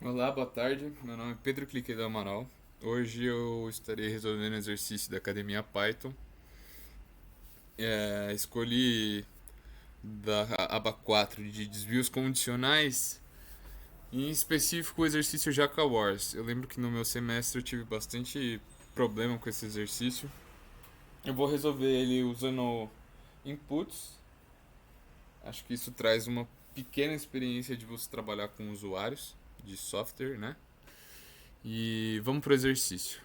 Olá, boa tarde. Meu nome é Pedro Clique do Amaral. Hoje eu estarei resolvendo um exercício da Academia Python. Escolhi da aba 4 de desvios condicionais, em específico o exercício Jaka Wars. Eu lembro que no meu semestre eu tive bastante problema com esse exercício. Eu vou resolver ele usando inputs. Acho que isso traz uma pequena experiência de você trabalhar com usuários de software, né? E vamos pro exercício.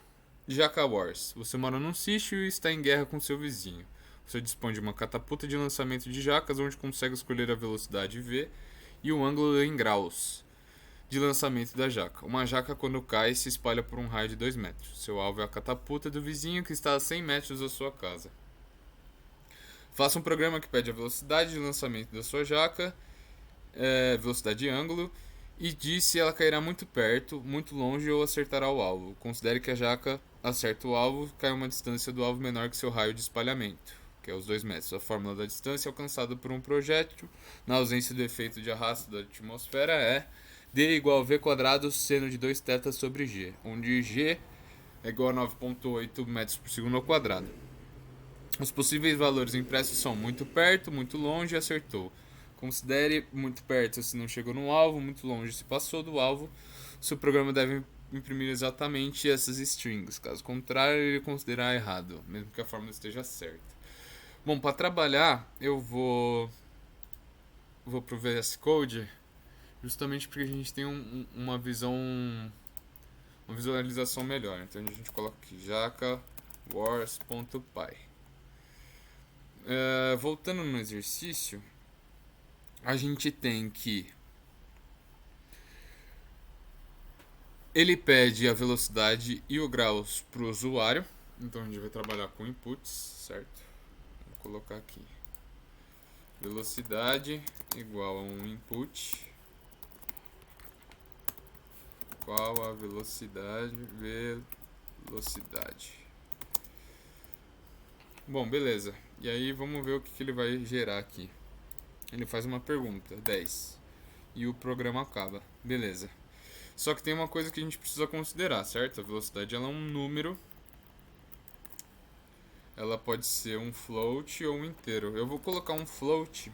Jaca Wars. Você mora num sítio e está em guerra com seu vizinho. Você dispõe de uma catapulta de lançamento de jacas onde consegue escolher a velocidade V e o ângulo em graus de lançamento da jaca. Uma jaca, quando cai, se espalha por um raio de 2 metros. Seu alvo é a catapulta do vizinho que está a 100 metros da sua casa. Faça um programa que pede a velocidade de lançamento da sua jaca, velocidade de ângulo, e diz se ela cairá muito perto, muito longe ou acertará o alvo. Considere que a jaca acerta o alvo, cai a uma distância do alvo menor que seu raio de espalhamento, que é os 2 metros. A fórmula da distância alcançada por um projétil, na ausência do efeito de arrasto da atmosfera, é D igual a V quadrado seno de 2θ sobre G, onde G é igual a 9,8 metros por segundo ao quadrado. Os possíveis valores impressos são muito perto, muito longe e acertou. Considere muito perto se não chegou no alvo, muito longe se passou do alvo. Seu programa deve imprimir exatamente essas strings. Caso contrário, ele considerará errado, mesmo que a fórmula esteja certa. Bom, para trabalhar, eu vou pro VS Code, justamente porque a gente tem uma visão, uma visualização melhor. Então a gente coloca aqui jaca wars.py. Voltando no exercício, a gente tem que ele pede a velocidade e o graus para o usuário. Então a gente vai trabalhar com inputs, certo? Vou colocar aqui velocidade igual a um input igual a velocidade. Bom, beleza. E aí vamos ver o que ele vai gerar aqui. Ele faz uma pergunta, 10. E o programa acaba. Beleza. Só que tem uma coisa que a gente precisa considerar, certo? A velocidade ela é um número. Ela pode ser um float ou um inteiro. Eu vou colocar um float,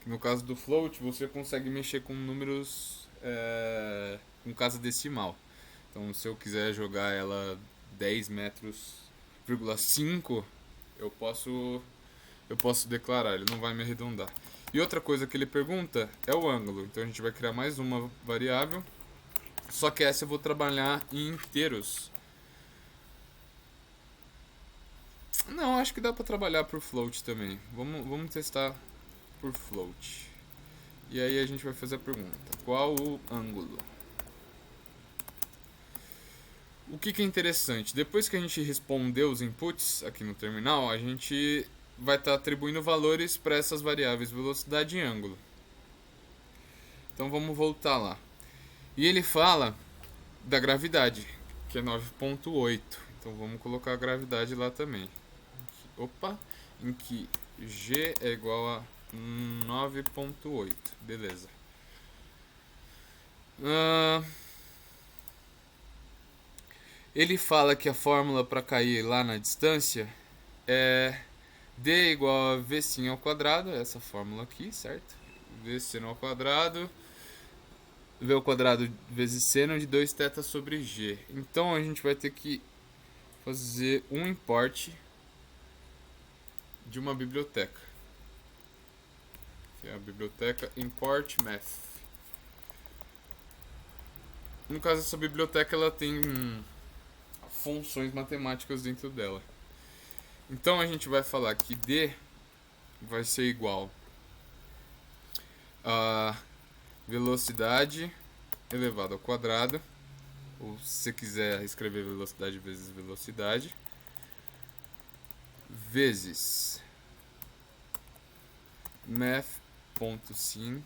que no caso do float você consegue mexer com números com casa decimal. Então se eu quiser jogar ela 10 metros,5, eu posso declarar, ele não vai me arredondar. E outra coisa que ele pergunta é o ângulo. Então a gente vai criar mais uma variável. Só que essa eu vou trabalhar em inteiros. Não, acho que dá pra trabalhar por float também. Vamos testar por float. E aí a gente vai fazer a pergunta: qual o ângulo? O que é interessante? Depois que a gente respondeu os inputs aqui no terminal, a gente vai estar atribuindo valores para essas variáveis velocidade e ângulo. Então vamos voltar lá. E ele fala da gravidade, que é 9,8. Então vamos colocar a gravidade lá também. Opa, em que G é igual a 9,8. Beleza. Ele fala que a fórmula para cair lá na distância é D igual a V sin ao quadrado, essa fórmula aqui, certo? V seno ao quadrado, V ao quadrado vezes seno de 2θ sobre G. Então a gente vai ter que fazer um import de uma biblioteca, que é a biblioteca import math. No caso, essa biblioteca ela tem funções matemáticas dentro dela. Então a gente vai falar que D vai ser igual a velocidade elevado ao quadrado, ou se você quiser escrever velocidade vezes velocidade, vezes math.sin,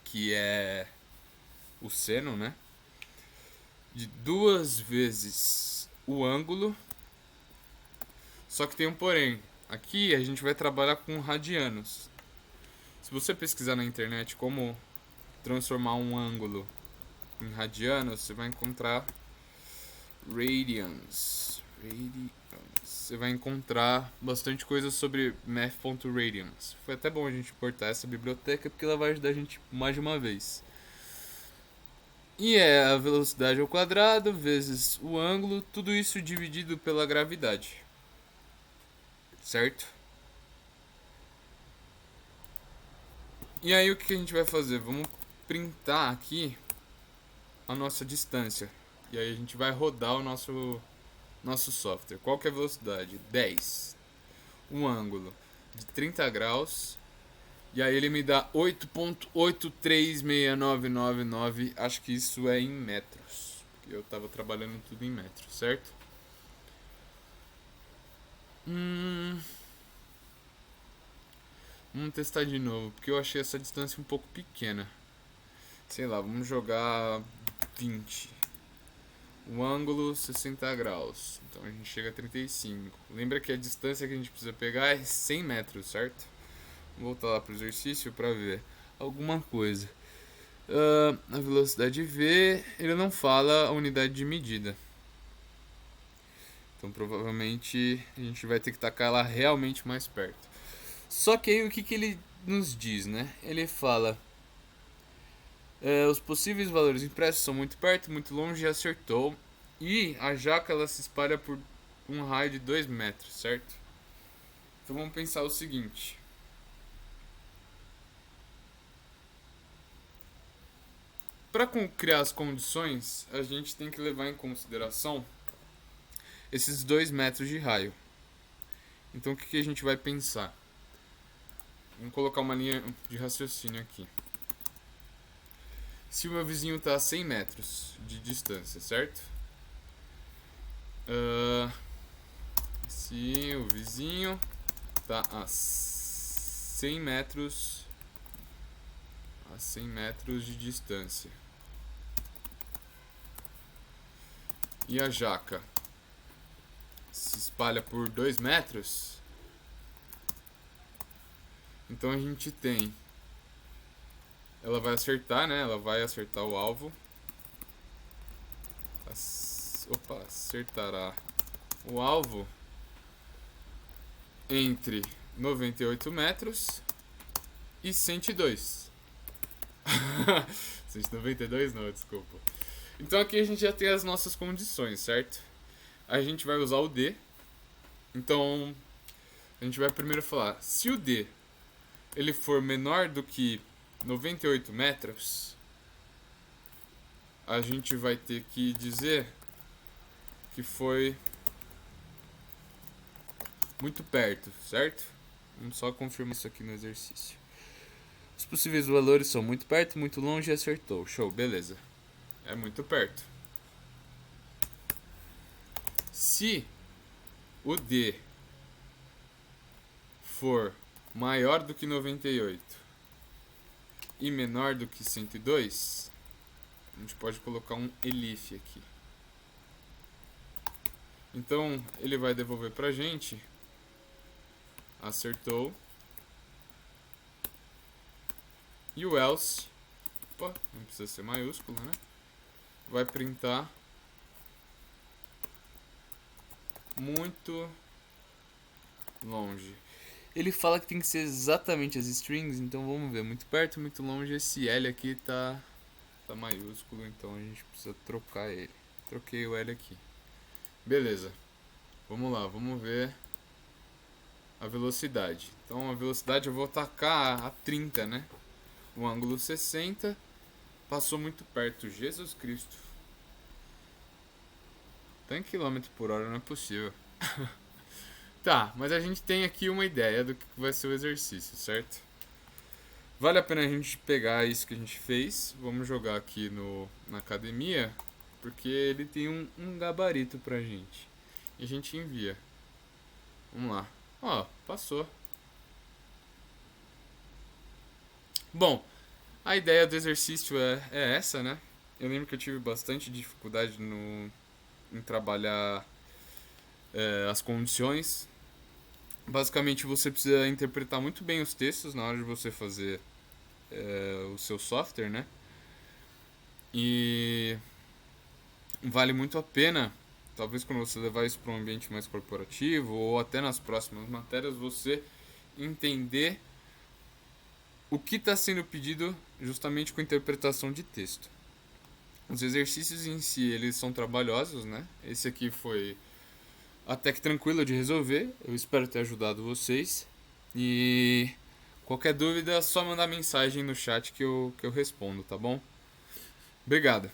que é o seno, né? De 2 vezes o ângulo. Só que tem um porém. Aqui a gente vai trabalhar com radianos. Se você pesquisar na internet como transformar um ângulo em radianos, você vai encontrar radians. Você vai encontrar bastante coisa sobre math.radians. Foi até bom a gente importar essa biblioteca porque ela vai ajudar a gente mais de uma vez. E é a velocidade ao quadrado vezes o ângulo, tudo isso dividido pela gravidade. Certo? E aí o que a gente vai fazer? Vamos printar aqui a nossa distância. E aí a gente vai rodar o nosso software. Qual que é a velocidade? 10. Um ângulo de 30 graus. E aí ele me dá 8.836999. Acho que isso é em metros. Eu tava trabalhando tudo em metros, certo? Vamos testar de novo, porque eu achei essa distância um pouco pequena. Sei lá, vamos jogar 20. O ângulo 60 graus. Então a gente chega a 35. Lembra que a distância que a gente precisa pegar é 100 metros, certo? Vou voltar lá pro exercício para ver alguma coisa. A velocidade V, ele não fala a unidade de medida. Então provavelmente a gente vai ter que tacar ela realmente mais perto. Só que aí o que ele nos diz, né? Ele fala: os possíveis valores impressos são muito perto, muito longe, e acertou. E a jaca ela se espalha por um raio de 2 metros, certo? Então vamos pensar o seguinte. Para criar as condições, a gente tem que levar em consideração esses 2 metros de raio. Então o que a gente vai pensar? Vamos colocar uma linha de raciocínio aqui. Se o meu vizinho está a 100 metros de distância, certo? Se o vizinho está a 100 metros de distância e a jaca se espalha por 2 metros, então a gente tem, ela vai acertar, né? Ela vai acertar o alvo. Acertará o alvo entre 98 metros e 102. 192 não, desculpa. Então aqui a gente já tem as nossas condições, certo? A gente vai usar o D. Então a gente vai primeiro falar, se o D ele for menor do que 98 metros, a gente vai ter que dizer que foi muito perto, certo? Vamos só confirmar isso aqui no exercício. Os possíveis valores são muito perto, muito longe e acertou. Show, beleza. É muito perto. Se o D for maior do que 98 e menor do que 102, a gente pode colocar um elif aqui. Então ele vai devolver pra gente acertou. E o else, opa, não precisa ser maiúsculo, né? Vai printar muito longe. Ele fala que tem que ser exatamente as strings, então vamos ver, muito perto, muito longe. Esse L aqui tá maiúsculo, então a gente precisa trocar ele. Troquei o L aqui. Beleza. Vamos lá, vamos ver a velocidade. Então a velocidade eu vou tacar a 30, né? O ângulo 60 passou muito perto. Jesus Cristo. Tá em quilômetro por hora, não é possível. Tá, mas a gente tem aqui uma ideia do que vai ser o exercício, certo? Vale a pena a gente pegar isso que a gente fez. Vamos jogar aqui na academia, porque ele tem um gabarito pra gente. E a gente envia. Vamos lá. Ó, passou. Bom, a ideia do exercício é essa, né? Eu lembro que eu tive bastante dificuldade em trabalhar as condições. Basicamente você precisa interpretar muito bem os textos na hora de você fazer o seu software, né? E vale muito a pena, talvez quando você levar isso para um ambiente mais corporativo ou até nas próximas matérias, você entender o que está sendo pedido justamente com interpretação de texto. Os exercícios em si, eles são trabalhosos, né? Esse aqui foi até que tranquilo de resolver. Eu espero ter ajudado vocês. E qualquer dúvida é só mandar mensagem no chat que eu respondo, tá bom? Obrigado.